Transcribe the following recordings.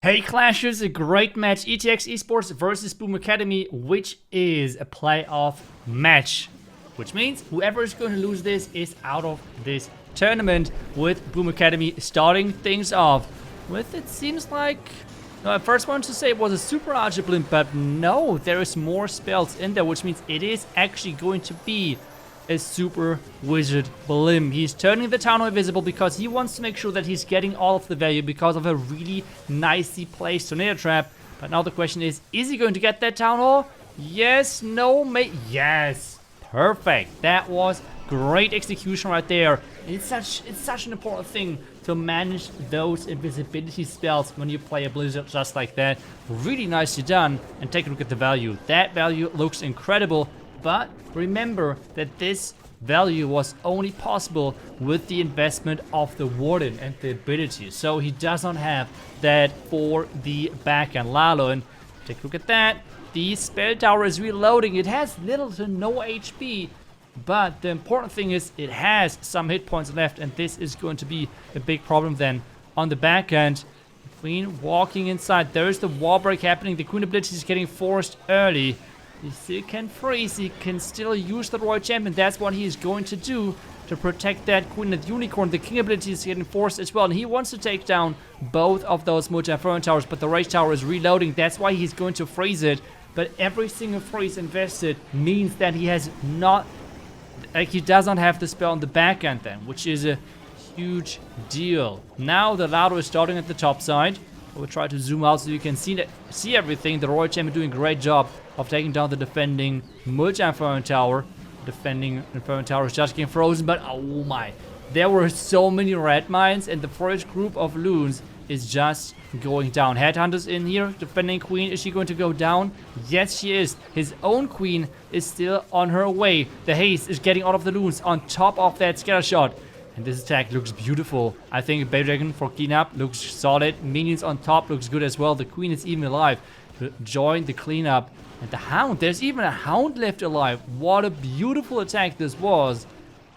Hey Clashers, a great match. ETX Esports versus Boom Academy, which is a playoff match. Which means whoever is going to lose this is out of this tournament, with Boom Academy starting things off with, it seems like... No, I first wanted to say it was a super archer blimp, but no, there is more spells in there, which means it is actually going to be a super wizard blimp. He's turning the town hall invisible because he wants to make sure that he's getting all of the value because of a really nicely placed tornado trap. But now the question is he going to get that town hall? Yes, no, yes. Perfect. That was great execution right there. It's such an important thing to manage those invisibility spells when you play a blizzard just like that. Really nicely done. And take a look at the value. That value looks incredible. But remember that this value was only possible with the investment of the Warden and the ability. So he does not have that for the backhand Lalo. And take a look at that. The spell tower is reloading. It has little to no HP. But the important thing is it has some hit points left. And this is going to be a big problem then on the backhand. Queen walking inside. There is the wall break happening. The Queen ability is getting forced early. He still can freeze, he can still use the Royal Champion. That's what he is going to do to protect that Queen and Unicorn. The King ability is getting forced as well, and he wants to take down both of those multi-inferno towers, but the Rage Tower is reloading. That's why he's going to freeze it. But every single freeze invested means that he has not, like, he does not have the spell on the back end then, which is a huge deal. Now the Lado is starting at the top side. We'll try to zoom out so you can see everything. The Royal Champion doing a great job of taking down the defending multi-inferno tower. Defending inferno tower is just getting frozen, but oh my. There were so many red mines, and the first group of loons is just going down. Headhunters in here, defending Queen. Is she going to go down? Yes, she is. His own Queen is still on her way. The haste is getting out of the loons on top of that scatter shot. And this attack looks beautiful. I think Bay Dragon for cleanup looks solid. Minions on top looks good as well. The Queen is even alive to join the cleanup. And the Hound, there's even a Hound left alive. What a beautiful attack this was.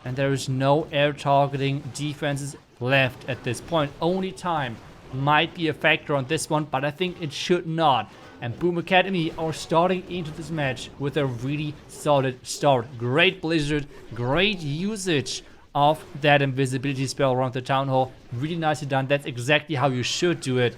And there is no air targeting defenses left at this point. Only time might be a factor on this one, but I think it should not. And Boom Academy are starting into this match with a really solid start. Great Blizzard, great usage of that invisibility spell around the town hall. Really nicely done. That's exactly how you should do it.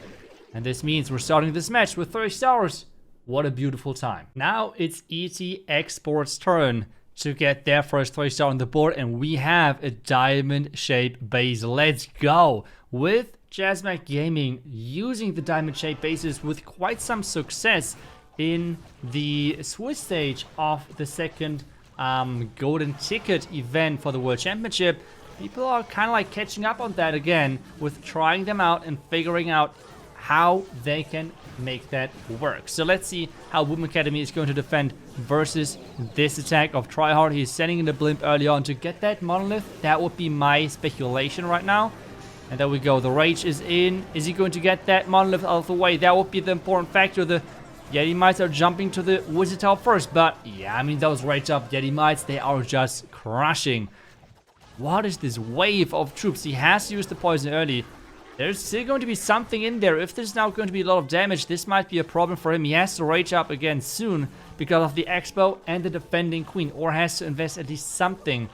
And this means we're starting this match with 30 stars. What a beautiful time. Now it's ETX Esports' turn to get their first 3 star on the board, and we have a diamond shaped base. Let's go with Jazzmac Gaming using the diamond shaped bases with quite some success in the Swiss stage of the second golden ticket event for the World Championship. People are kind of like catching up on that again with trying them out and figuring out how they can make that work. So let's see how Boom Academy is going to defend versus this attack of Tryhard. He's sending in the blimp early on to get that monolith. That would be my speculation right now. And there we go. The Rage is in. Is he going to get that monolith out of the way? That would be the important factor. The Yeti Mites are jumping to the Wizard Tower first, but yeah, I mean, those Rage up Yeti Mites, they are just crushing. What is this wave of troops? He has to use the poison early. There's still going to be something in there. If there's now going to be a lot of damage, this might be a problem for him. He has to Rage up again soon because of the Expo and the defending Queen, or has to invest at least something.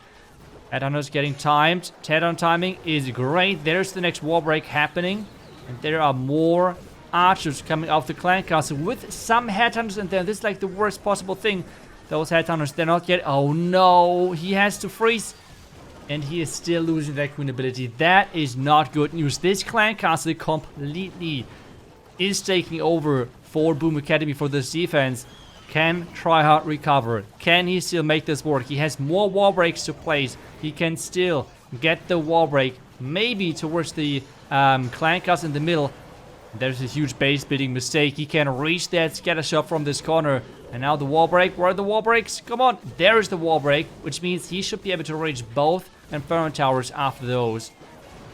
Headhunter's getting timed. Head-on timing is great. There's the next war break happening, and there are more archers coming out of the clan castle with some headhunters in there. This is like the worst possible thing. Those headhunters, they're not yet. Oh no, he has to freeze. And he is still losing that Queen ability. That is not good news. This clan castle completely is taking over for Boom Academy for this defense. Can Tryhard recover? Can he still make this work? He has more wall breaks to place. He can still get the wall break. Maybe towards the clan castle in the middle. There's a huge base building mistake. He can reach that scatter shot from this corner. And now the wall break. Where are the wall breaks? Come on. There is the wall break, which means he should be able to reach both Inferno Towers after those.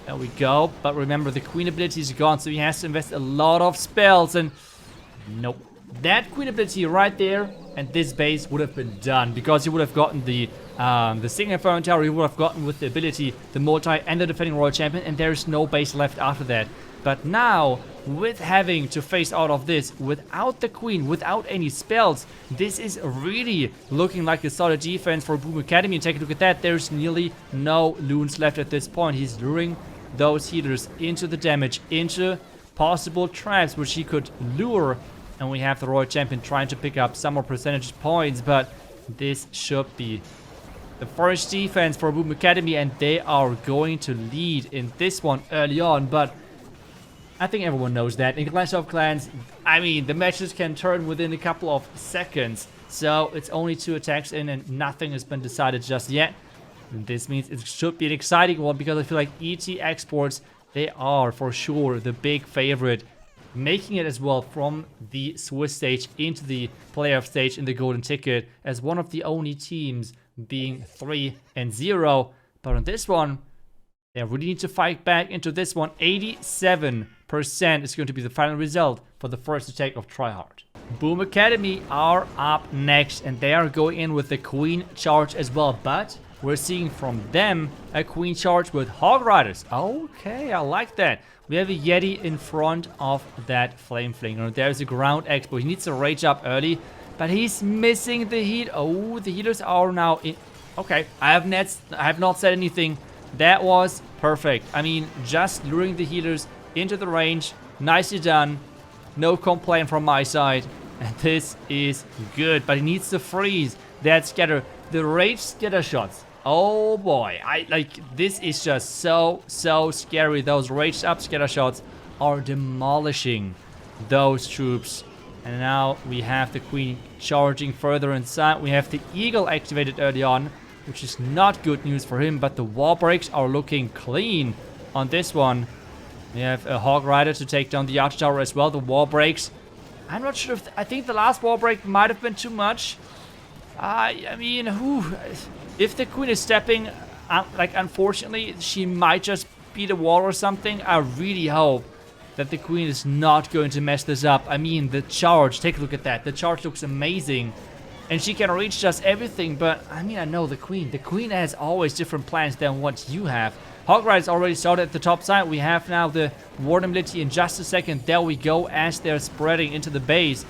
There we go. But remember, the Queen ability is gone, so he has to invest a lot of spells. And nope. That Queen ability right there, and this base would have been done because he would have gotten the single Inferno Tower. He would have gotten with the ability, the multi, and the defending Royal Champion, and there's no base left after that. But now with having to face out of this without the queen, without any spells, this is really looking like a solid defense for Boom Academy. And take a look at that. There's nearly no loons left at this point. He's luring those healers into the damage, into possible traps which he could lure. And we have the Royal Champion trying to pick up some more percentage points, but this should be the first defense for Boom Academy, and they are going to lead in this one early on. But I think everyone knows that in Clash of Clans, I mean, the matches can turn within a couple of seconds. So it's only 2 attacks in and nothing has been decided just yet. And this means it should be an exciting one, because I feel like ETX Esports, they are for sure the big favorite, making it as well from the Swiss stage into the playoff stage in the golden ticket as one of the only teams being 3-0. But on this one, they really need to fight back into this one. 87% is going to be the final result for the first attack of Tryhard. Boom Academy are up next, and they are going in with the Queen charge as well. But we're seeing from them a Queen charge with Hog Riders. Okay, I like that. We have a Yeti in front of that Flame Flinger. There's a Ground Expo. He needs to rage up early, but he's missing the heat. Oh, the healers are now in. Okay, I have not said anything. That was perfect. I mean, just luring the healers into the range. Nicely done. No complaint from my side. And this is good. But he needs to freeze that scatter. The rage scatter shots. Oh boy. This is just so scary. Those raged up scatter shots are demolishing those troops. And now we have the Queen charging further inside. We have the Eagle activated early on, which is not good news for him, but the wall breaks are looking clean on this one. We have a Hog Rider to take down the Archer Tower as well. The wall breaks, I'm not sure if... I think the last wall break might have been too much. I mean, if the Queen is stepping, unfortunately, she might just beat a wall or something. I really hope that the Queen is not going to mess this up. I mean, the charge, take a look at that. The charge looks amazing. And she can reach just everything, but I mean, I know the Queen. The Queen has always different plans than what you have. Hog Rider's already started at the top side. We have now the Warden ability in just a second. There we go, as they're spreading into the base.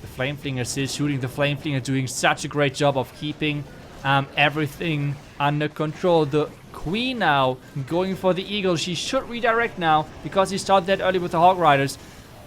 The Flame Flinger is shooting. The Flame Flinger doing such a great job of keeping everything under control. The Queen now going for the Eagle. She should redirect now because he started that early with the Hog Riders.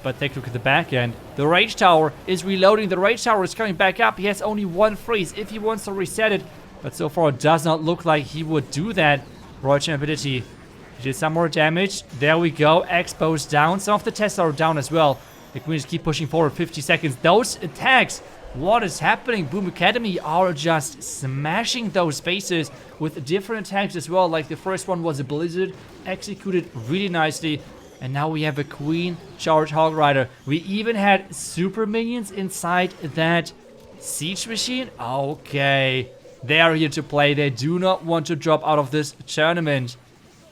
But take a look at the back end. The Rage Tower is reloading. The Rage Tower is coming back up. He has only 1 freeze if he wants to reset it. But so far it does not look like he would do that. Royal Champion ability. He did some more damage. There we go. Expo's down. Some of the tests are down as well. The Queen just keep pushing forward. 50 seconds. Those attacks. What is happening? Boom Academy are just smashing those bases with different attacks as well. Like the first one was a Blizzard. Executed really nicely. And now we have a Queen charge Hog Rider. We even had super minions inside that siege machine. Okay. They are here to play. They do not want to drop out of this tournament.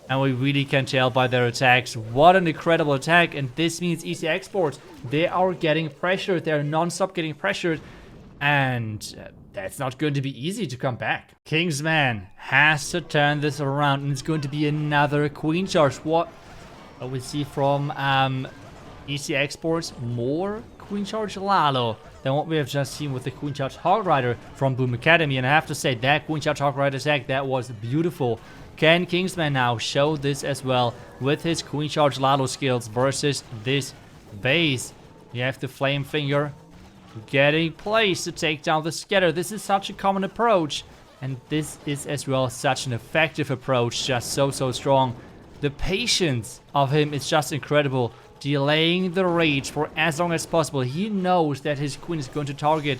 And we really can tell by their attacks. What an incredible attack. And this means ETX Esports, they are getting pressured. They're non-stop getting pressured. And that's not going to be easy to come back. Kingsman has to turn this around. And it's going to be another Queen charge. What? We see from ETX Esports more Queen Charge Lalo than what we have just seen with the Queen Charge Hog Rider from Boom Academy. And I have to say, that Queen Charge Hog Rider attack, that was beautiful. Can Kingsman now show this as well with his Queen Charge Lalo skills versus this base? You have the Flame Finger getting placed to take down the Scatter. This is such a common approach. And this is as well such an effective approach. Just so strong. The patience of him is just incredible. Delaying the rage for as long as possible. He knows that his Queen is going to target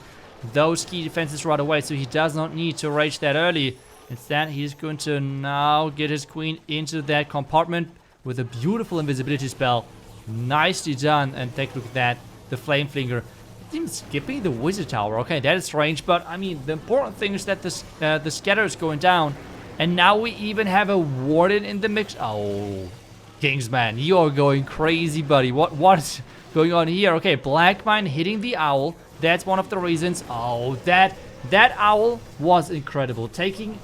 those key defenses right away, so he does not need to rage that early. Instead, he's going to now get his Queen into that compartment with a beautiful invisibility spell. Nicely done. And take a look at that. The Flame Flinger. Even skipping the Wizard Tower. Okay, that is strange, but I mean, the important thing is that the Scatter is going down. And now we even have a Warden in the mix. Oh, Kingsman, you are going crazy, buddy. What is going on here? Okay, Black Mine hitting the Owl. That's one of the reasons. Oh, that Owl was incredible. Taking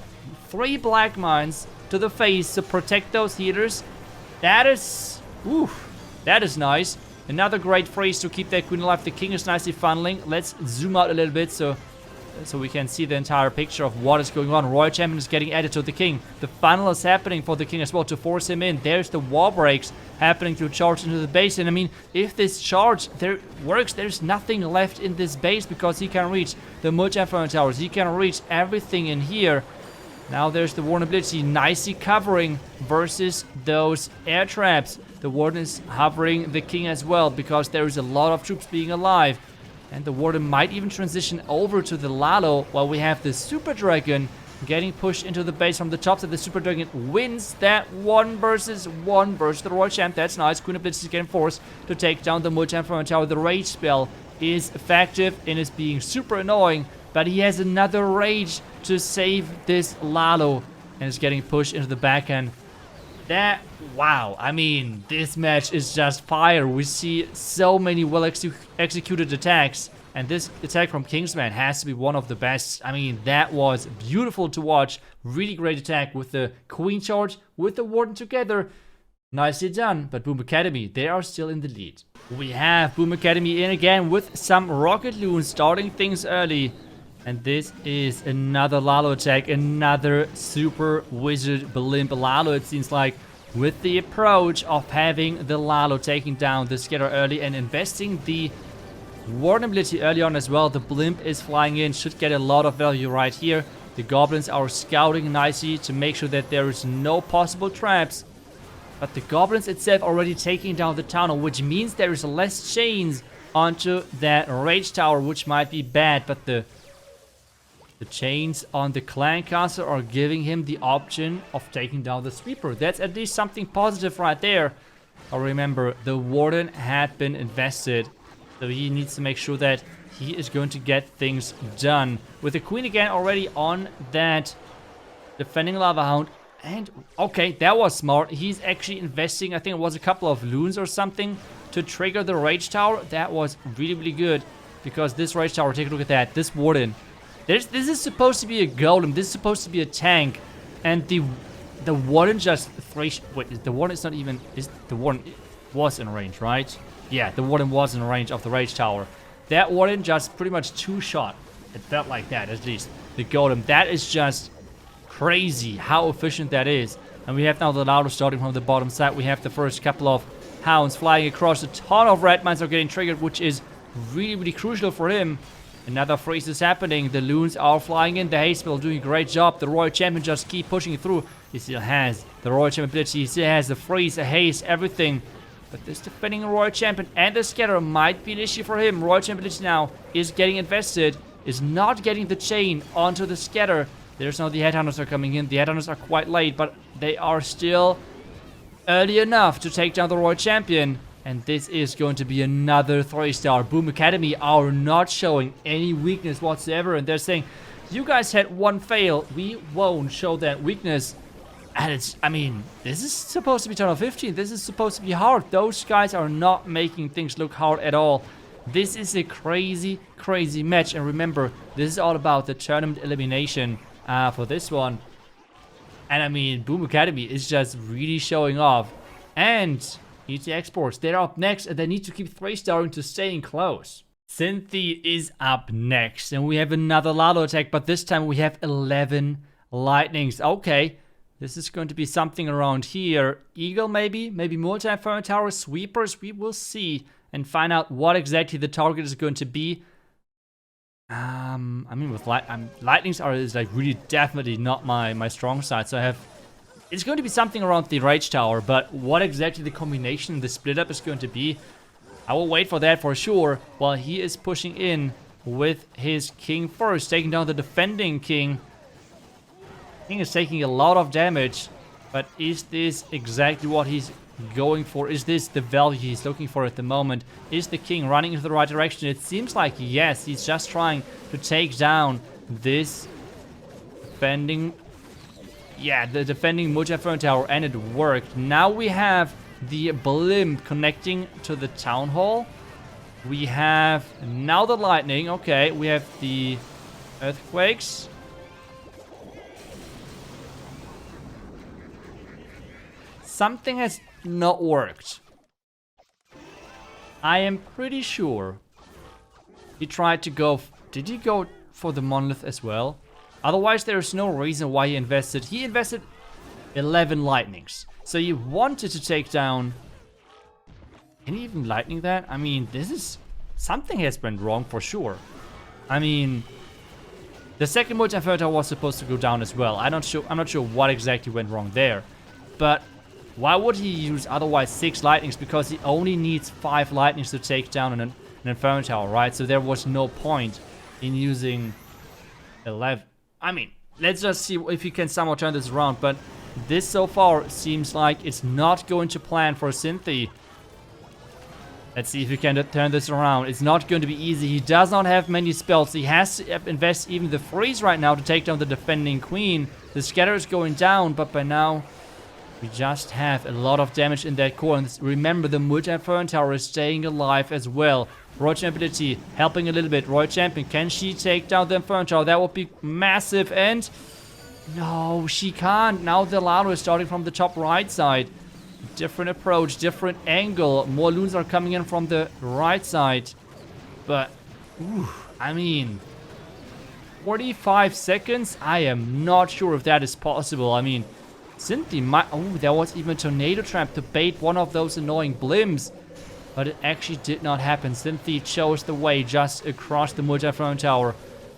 3 Black Mines to the face to protect those healers. That is... oof, that is nice. Another great freeze to keep that queen alive. The king is nicely funneling. Let's zoom out a little bit so we can see the entire picture of what is going on. Royal Champion is getting added to the king. The funnel is happening for the king as well to force him in. There's the wall breaks happening to charge into the base. And I mean, if this charge there works, there's nothing left in this base because he can reach the multi-inferno towers. He can reach everything in here. Now there's the Warden ability nicely covering versus those air traps. The Warden is hovering the king as well because there is a lot of troops being alive. And the Warden might even transition over to the Lalo while we have the Super Dragon getting pushed into the base from the top. So the Super Dragon wins that 1 versus 1 versus the Royal Champ. That's nice. Queen of Blitz is getting forced to take down the multi-inferno tower. The Rage spell is effective and is being super annoying. But he has another Rage to save this Lalo. And is getting pushed into the backhand. Wow, I mean, this match is just fire. We see so many well executed attacks, and this attack from Kingsman has to be one of the best. I mean, that was beautiful to watch. Really great attack with the Queen charge, with the Warden together. Nicely done, but Boom Academy, they are still in the lead. We have Boom Academy in again with some Rocket Loons starting things early. And this is another Lalo attack, another Super Wizard Blimp Lalo, it seems like, with the approach of having the Lalo taking down the Scatter early and investing the Warden ability early on as well. The Blimp is flying in, should get a lot of value right here. The Goblins are scouting nicely to make sure that there is no possible traps. But the Goblins itself already taking down the tunnel, which means there is less chains onto that Rage Tower, which might be bad, but the chains on the Clan Castle are giving him the option of taking down the Sweeper. That's at least something positive right there. But remember, the Warden had been invested, so he needs to make sure that he is going to get things done. With the Queen again already on that defending Lava Hound. And, okay, that was smart. He's actually investing, I think it was a couple of Loons or something, to trigger the Rage Tower. That was really, really good. Because this Rage Tower, take a look at that. This Warden. This is supposed to be a golem. This is supposed to be a tank, and the Warden just wait. The Warden is not even. The Warden was in range, right? Yeah, the Warden was in range of the Rage Tower. That Warden just pretty much two-shot. It felt like that, at least. The golem. That is just crazy how efficient that is. And we have now the Lalo starting from the bottom side. We have the first couple of hounds flying across. A ton of red mines are getting triggered, which is really, really crucial for him. Another freeze is happening. The Loons are flying in. The Haste Spell doing a great job. The Royal Champion just keep pushing through. He still has the Royal Champion ability. He still has the freeze, the haste, everything. But this defending Royal Champion and the Scatter might be an issue for him. Royal Champion ability now is getting invested. Is not getting the chain onto the Scatter. There's now the Headhunters are coming in. The Headhunters are quite late, but they are still early enough to take down the Royal Champion. And this is going to be another 3-star. Boom Academy are not showing any weakness whatsoever. And they're saying, you guys had one fail. We won't show that weakness. And it's, I mean, this is supposed to be Tournament 15. This is supposed to be hard. Those guys are not making things look hard at all. This is a crazy, crazy match. And remember, this is all about the tournament elimination for this one. And I mean, Boom Academy is just really showing off. And ETX Esports, they're up next, and they need to keep 3-starring to staying close. Cynthia is up next, and we have another Lalo attack, but this time we have 11 lightnings. Okay, this is going to be something around here. Eagle maybe multi-inferno tower, sweepers, we will see and find out what exactly the target is going to be. I mean, with lightnings is like really definitely not my strong side, so I have. It's going to be something around the Rage Tower, but what exactly the combination, the split up is going to be, I will wait for that for sure, while he is pushing in with his king first, taking down the defending king. King is taking a lot of damage, but is this exactly what he's going for? Is this the value he's looking for at the moment? Is the king running into the right direction? It seems like yes, he's just trying to take down this defending. Yeah, the defending multi-inferno tower, and it worked. Now we have the Blimp connecting to the Town Hall. We have now the Lightning. Okay, we have the Earthquakes. Something has not worked. I am pretty sure he tried to go... Did he go for the monolith as well? Otherwise, there's no reason why he invested. He invested 11 lightnings. So he wanted to take down... Can he even lightning that? I mean, this is... Something has been wrong for sure. I mean... The second multi-inferno was supposed to go down as well. I'm not sure what exactly went wrong there. But why would he use otherwise 6 lightnings? Because he only needs 5 lightnings to take down an inferno tower, right? So there was no point in using 11. I mean, let's just see if he can somehow turn this around. But this so far seems like it's not going to plan for Cynthia. Let's see if we can turn this around. It's not going to be easy. He does not have many spells. He has to invest even the freeze right now to take down the defending queen. The scatter is going down, but by now we just have a lot of damage in that core. And remember, the multi-inferno tower is staying alive as well. Royal Champion ability helping a little bit. Royal Champion, can she take down the inferno tower? That would be massive. And no, she can't. Now the Lado is starting from the top right side. Different approach, different angle. More loons are coming in from the right side. But, I mean, 45 seconds? I am not sure if that is possible. I mean, Cynthia might... Oh, there was even a tornado trap to bait one of those annoying blimps. But it actually did not happen. Cynthia chose the way just across the multi-inferno tower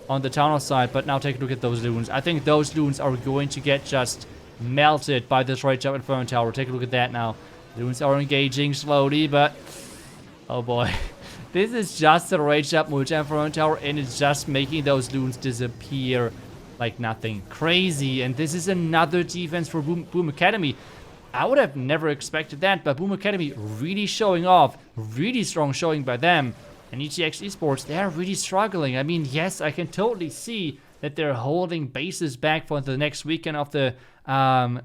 on the tunnel side. But now take a look at those loons. I think those loons are going to get just... melted by this right jump inferno tower. Take a look at that now. Loons are engaging slowly, but oh boy. This is just a rage up multi-inferno tower, and it's just making those loons disappear like nothing. Crazy. And this is another defense for Boom Academy. I would have never expected that, but Boom Academy really showing off. Really strong showing by them. And ETX Esports, they're really struggling. I mean, yes, I can totally see that they're holding bases back for the next weekend of the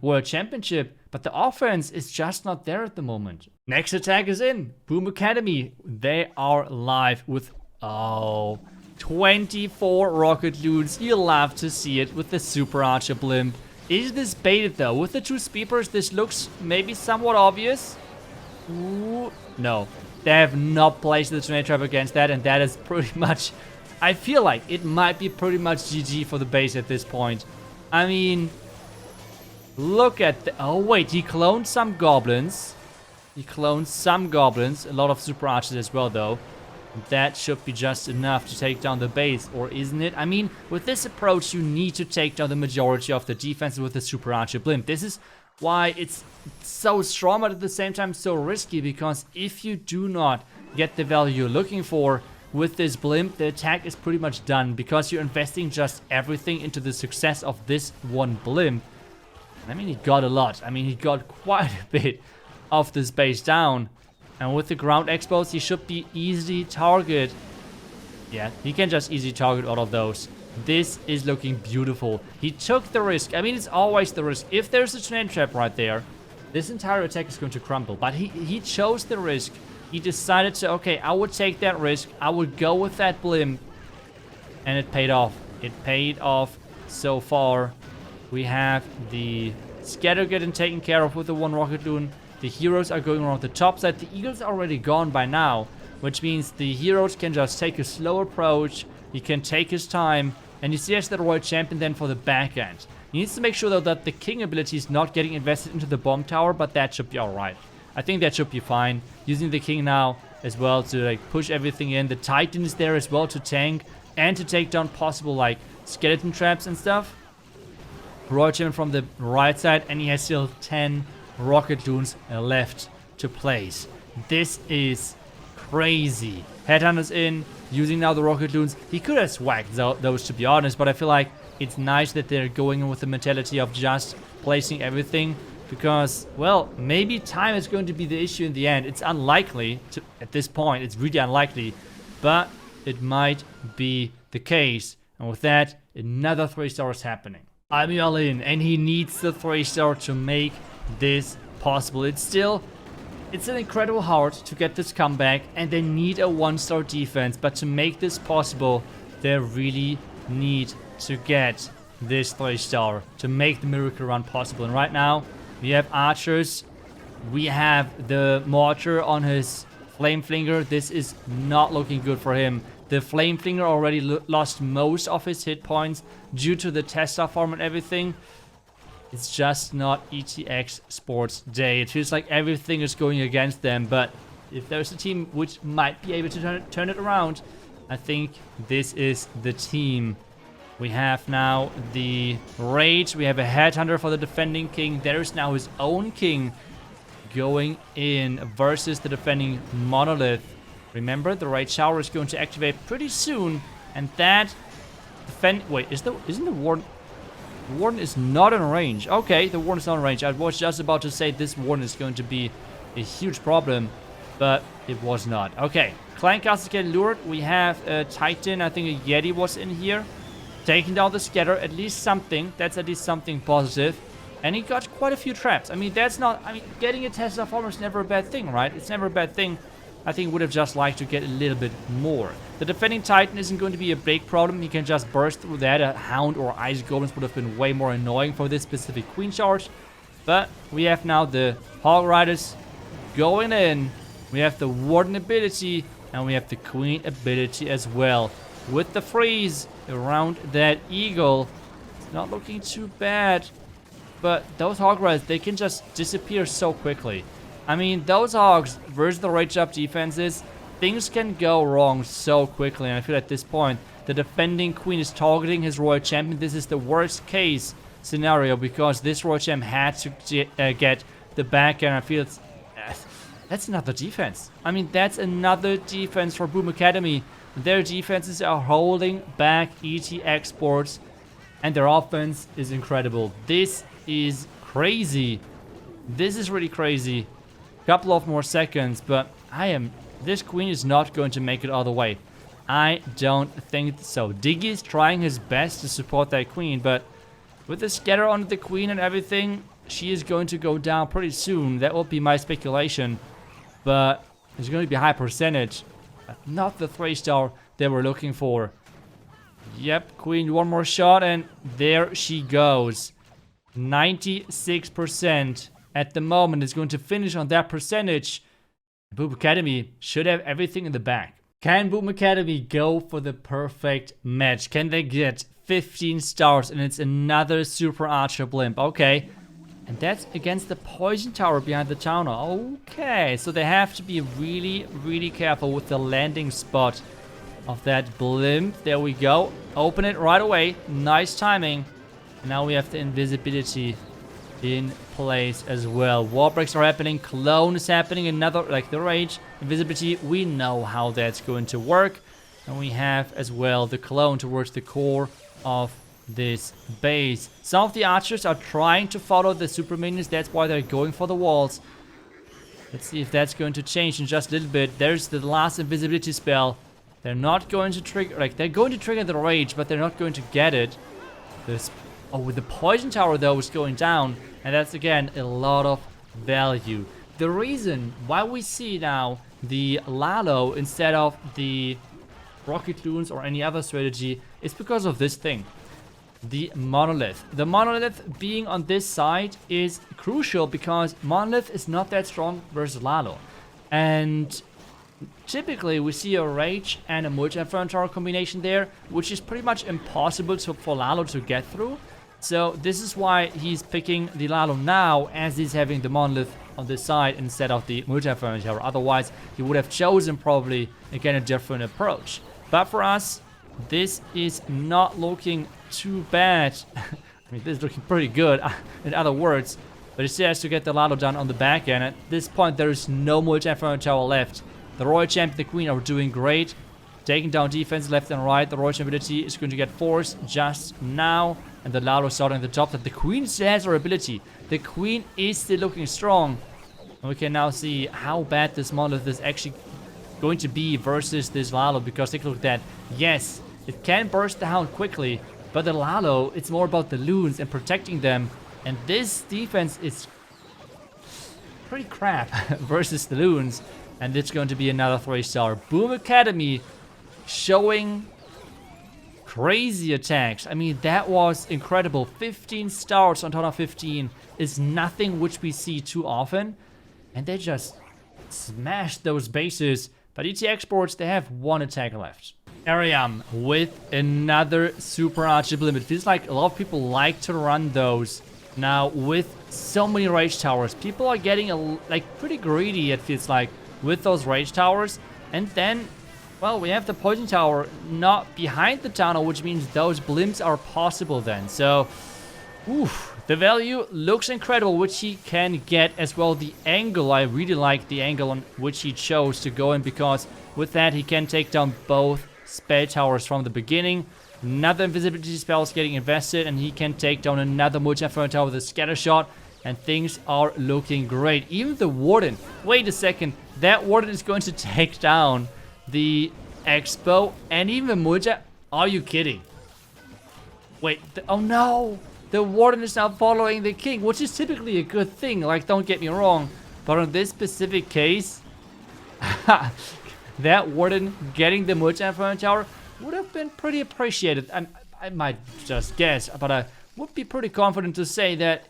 World Championship, but the offense is just not there at the moment. Next attack is in. Boom Academy, they are live with, 24 rocket loons. You'll love to see it with the Super Archer Blimp. Is this baited though? With the 2 speeders, this looks maybe somewhat obvious. Ooh, no. They have not placed the tornado trap against that, and that is pretty much... I feel like it might be pretty much GG for the base at this point. I mean, look at the... Oh, wait, he cloned some goblins. He cloned some goblins. A lot of super archers as well, though. That should be just enough to take down the base, or isn't it? I mean, with this approach, you need to take down the majority of the defense with the super archer blimp. This is why it's so strong, but at the same time so risky, because if you do not get the value you're looking for, with this blimp, the attack is pretty much done, because you're investing just everything into the success of this one blimp. I mean, he got a lot. I mean, he got quite a bit of this base down. And with the ground expos, he should be easily target. Yeah, he can just easily target all of those. This is looking beautiful. He took the risk. I mean, it's always the risk. If there's a tornado trap right there, this entire attack is going to crumble. But he chose the risk. He decided to, okay, I would take that risk. I would go with that blimp. And it paid off. It paid off so far. We have the scatter getting taken care of with the 1 rocket loon. The heroes are going around the top side. The eagles are already gone by now, which means the heroes can just take a slow approach. He can take his time. And he sees the Royal Champion then for the back end. He needs to make sure, though, that the king ability is not getting invested into the bomb tower, but that should be alright. I think that should be fine. Using the king now as well to like push everything in. The Titan is there as well to tank and to take down possible like skeleton traps and stuff. Royal Champion from the right side, and he has still 10 rocket loons left to place. This is crazy. Headhunter's in, using now the rocket loons. He could have swagged those, to be honest, but I feel like it's nice that they're going in with the mentality of just placing everything. Because, well, maybe time is going to be the issue in the end. It's unlikely, at this point, it's really unlikely. But it might be the case. And with that, another 3-star is happening. I'm all in, and he needs the 3-star to make this possible. It's an incredible hard to get this comeback, and they need a 1-star defense. But to make this possible, they really need to get this 3-star to make the miracle run possible. And right now, we have archers. We have the mortar on his Flame Flinger, this is not looking good for him. The Flame Flinger already lost most of his hit points due to the Tesla farm and everything. It's just not ETX Sports day. It feels like everything is going against them, but if there's a team which might be able to turn it around, I think this is the team. We have now the Rage. We have a Headhunter for the defending king. There's now his own king going in versus the defending Monolith. Remember, the Rage Shower is going to activate pretty soon, and that wait, isn't the Warden? The Warden is not in range. Okay, the Warden is not in range. I was just about to say this Warden is going to be a huge problem, but it was not. Okay, Clan Castles get lured. We have a Titan. I think a Yeti was in here. Taking down the Scatter, at least something. That's at least something positive. And he got quite a few traps. I mean, that's not... I mean, getting a Tesla farmer is never a bad thing, right? It's never a bad thing. I think would have just liked to get a little bit more. The defending Titan isn't going to be a big problem. He can just burst through that. A Hound or Ice Golems would have been way more annoying for this specific Queen charge. But we have now the Hog Riders going in. We have the Warden ability. And we have the Queen ability as well. With the freeze around that Eagle, it's not looking too bad. But those Hog Riders, they can just disappear so quickly. I mean, those Hogs versus the Rage Up defenses, things can go wrong so quickly. And I feel at this point, the defending Queen is targeting his Royal Champion. This is the worst case scenario because this Royal Champion had to get the back end. I feel it's... that's another defense. I mean, that's another defense for Boom Academy. Their defenses are holding back ETX Sports, and their offense is incredible. This is crazy. This is really crazy. Couple of more seconds, but this Queen is not going to make it all the way. I don't think so. Diggy is trying his best to support that Queen, but with the Scatter on the Queen and everything, she is going to go down pretty soon. That will be my speculation, but it's going to be high percentage. Not the 3-star they were looking for. Yep, Queen, one more shot, and there she goes. 96% at the moment is going to finish on that percentage. Boom Academy should have everything in the bag. Can Boom Academy go for the perfect match? Can they get 15 stars and it's another Super Archer Blimp? Okay. And that's against the Poison Tower behind the tower. Okay, so they have to be really, really careful with the landing spot of that Blimp. There we go. Open it right away. Nice timing. And now we have the invisibility in place as well. Wall breaks are happening. Clone is happening. Another, like the Rage. Invisibility, we know how that's going to work. And we have as well the Clone towards the core of this base. Some of the archers are trying to follow the super minions. That's why they're going for the walls. Let's see if that's going to change in just a little bit. There's the last invisibility spell. They're not going to trigger, like they're going to trigger the Rage, but they're not going to get it. With the Poison Tower though is going down, and that's again a lot of value. The reason why we see now the Lalo instead of the Rocket Loons or any other strategy is because of this thing. The Monolith. The Monolith being on this side is crucial because Monolith is not that strong versus Lalo. And typically we see a Rage and a Multi-Inferno Tower combination there, which is pretty much impossible for Lalo to get through. So this is why he's picking the Lalo now, as he's having the Monolith on this side instead of the Multi-Inferno Tower. Otherwise, he would have chosen probably, again, a different approach. But for us, this is not looking too bad. I mean, this is looking pretty good, in other words. But he still has to get the Lalo done on the back end. At this point, there is no Multi-Inferno Tower left. The Royal Champ and the Queen are doing great. Taking down defense left and right. The Royal Champ ability is going to get forced just now. And the Lalo starting at the top. That the Queen still has her ability. The Queen is still looking strong. And we can now see how bad this Monolith is actually going to be versus this Lalo. Because take a look at that. Yes, it can burst the Hound quickly. But the Lalo, it's more about the Loons and protecting them. And this defense is pretty crap versus the Loons. And it's going to be another 3-star. Boom Academy showing crazy attacks. I mean, that was incredible. 15 stars on top of 15 is nothing which we see too often. And they just smash those bases. But ETX Esports, they have one attack left. Ariam with another super archer blimp. It feels like a lot of people like to run those. Now with so many rage towers, people are getting pretty greedy, it feels like, with those rage towers. And then, well, we have the poison tower not behind the tunnel, which means those blimps are possible then. So, oof, the value looks incredible, which he can get as well. The angle, I really like the angle on which he chose to go in, because with that he can take down both spell towers from the beginning. Another invisibility spell is getting invested, and he can take down another multi-inferno tower with a scatter shot, and things are looking great. Even the warden, wait a second, that warden is going to take down the expo and even the multi. Are you kidding? Wait, oh no, the warden is now following the king, which is typically a good thing, like, don't get me wrong, but on this specific case, that warden getting the multi-inferno tower would have been pretty appreciated. I might just guess, but I would be pretty confident to say that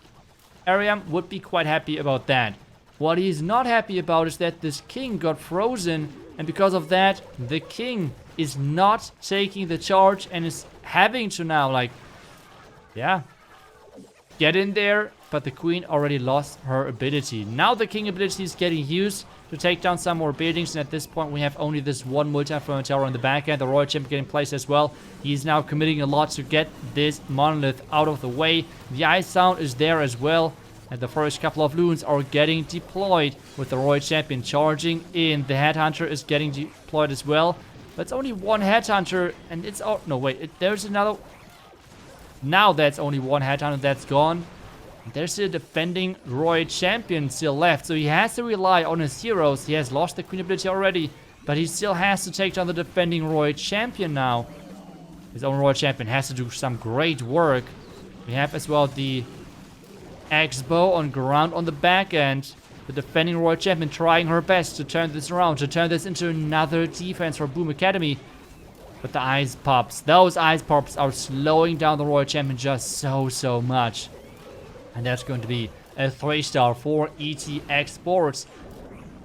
Ariam would be quite happy about that. What he's not happy about is that this king got frozen, and because of that, the king is not taking the charge and is having to now, like, yeah, get in there, but the queen already lost her ability. Now the king ability is getting used to take down some more buildings, and at this point we have only this one multi-inferno tower on the back end. The royal champion getting placed as well. He's now committing a lot to get this monolith out of the way. The ice sound is there as well, and the first couple of loons are getting deployed with the royal champion charging in. The headhunter is getting deployed as well, but it's only one headhunter, and it's, oh no, wait, there's another. Now that's only one headhunter that's gone. There's a defending royal champion still left, so he has to rely on his heroes. He has lost the queen ability already, but he still has to take down the defending royal champion now. His own royal champion has to do some great work. We have as well the X-Bow on ground on the back end. The defending royal champion trying her best to turn this around, to turn this into another defense for Boom Academy. But the ice pops, those ice pops are slowing down the royal champion just so much. And that's going to be a 3-star for ETX Sports.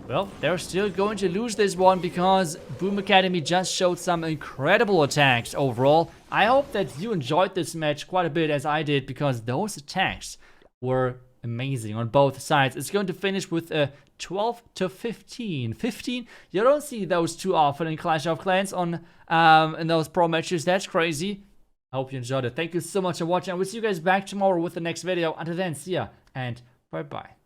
Well, they're still going to lose this one because Boom Academy just showed some incredible attacks overall. I hope that you enjoyed this match quite a bit as I did, because those attacks were amazing on both sides. It's going to finish with a 12 to 15. 15? You don't see those too often in Clash of Clans on in those pro matches. That's crazy. I hope you enjoyed it. Thank you so much for watching. I will see you guys back tomorrow with the next video. Until then, see ya and bye-bye.